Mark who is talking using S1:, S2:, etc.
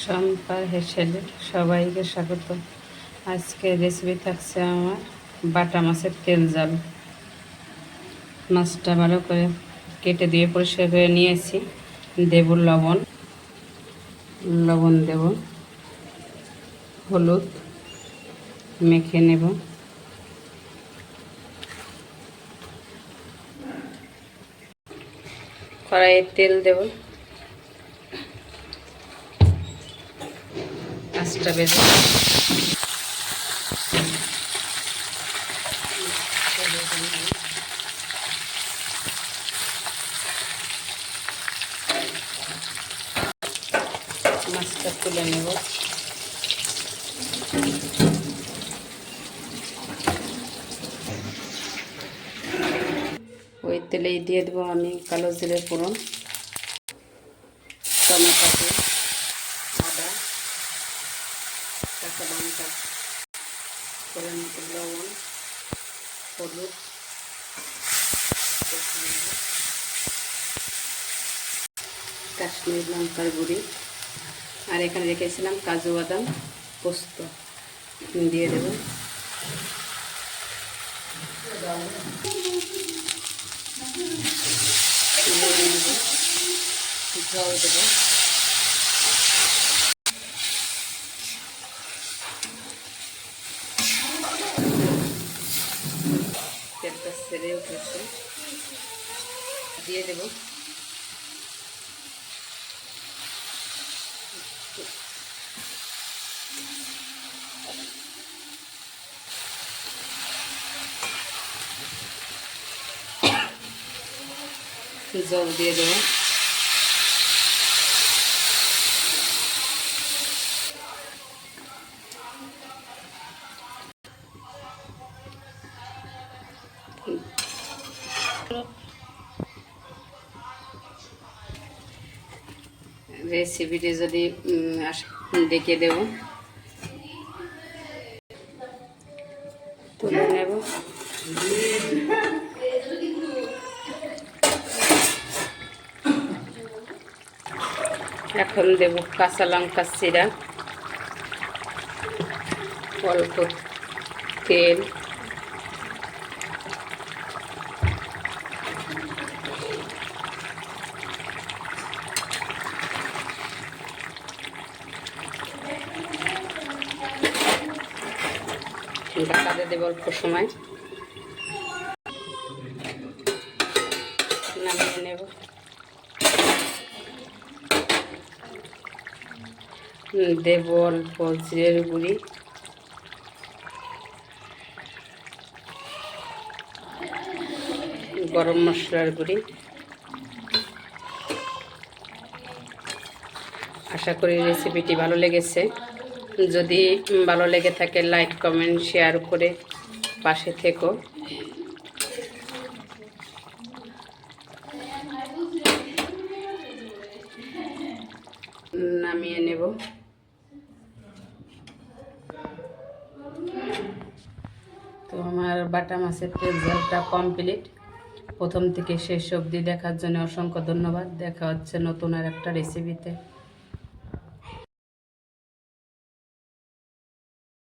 S1: সম্পার হেসেলে সবাইকে স্বাগত। আজকে রেসিপি থাকছে আমার বাটা মাছের তেল ঝাল। মাছটা ভালো করে কেটে দিয়ে পরিষ্কার করে নিয়েছি। দেব লবণ দেব, হলুদ মেখে নেব, কড়াইয়ে তেল দেব, মাছটা ভেজে মাছটা তুলে নেব। ওই তেলেই দিয়ে দেবো আমি কালো জিরে ফোড়ন, টমেটো, আদা, কাঁচা লঙ্কা, লবণ, হলুদ, কাশ্মীর লঙ্কার গুঁড়ি, আর এখানে রেখেছিলাম কাজু বাদাম পোস্ত দিয়ে দেব। জল দেব, তেলটা ছেড়ে উঠেছে, দিয়ে দেব জল দিয়ে দেবো। রেসিপিটি যদি ডেকে দেব, তুলে নেব। এখন দেব কাঁচা লঙ্কা চিরা, অল্প তেল, ঢাকা দিয়ে দেব অল্প সময়, নামিয়ে নেব। দেব অল্প জিরের গুঁড়ি, গরম মশলার গুঁড়ি। আশা করি রেসিপিটি ভালো লেগেছে। যদি ভালো লেগে থাকে লাইক কমেন্ট শেয়ার করে পাশে থেকো। নামিয়ে নেব। তো আমার বাটা মাছের তেল ঝালটা কমপ্লিট। প্রথম থেকে শেষ অবধি দেখার জন্য অসংখ্য ধন্যবাদ। দেখা হচ্ছে নতুন আর একটা রেসিপিতে।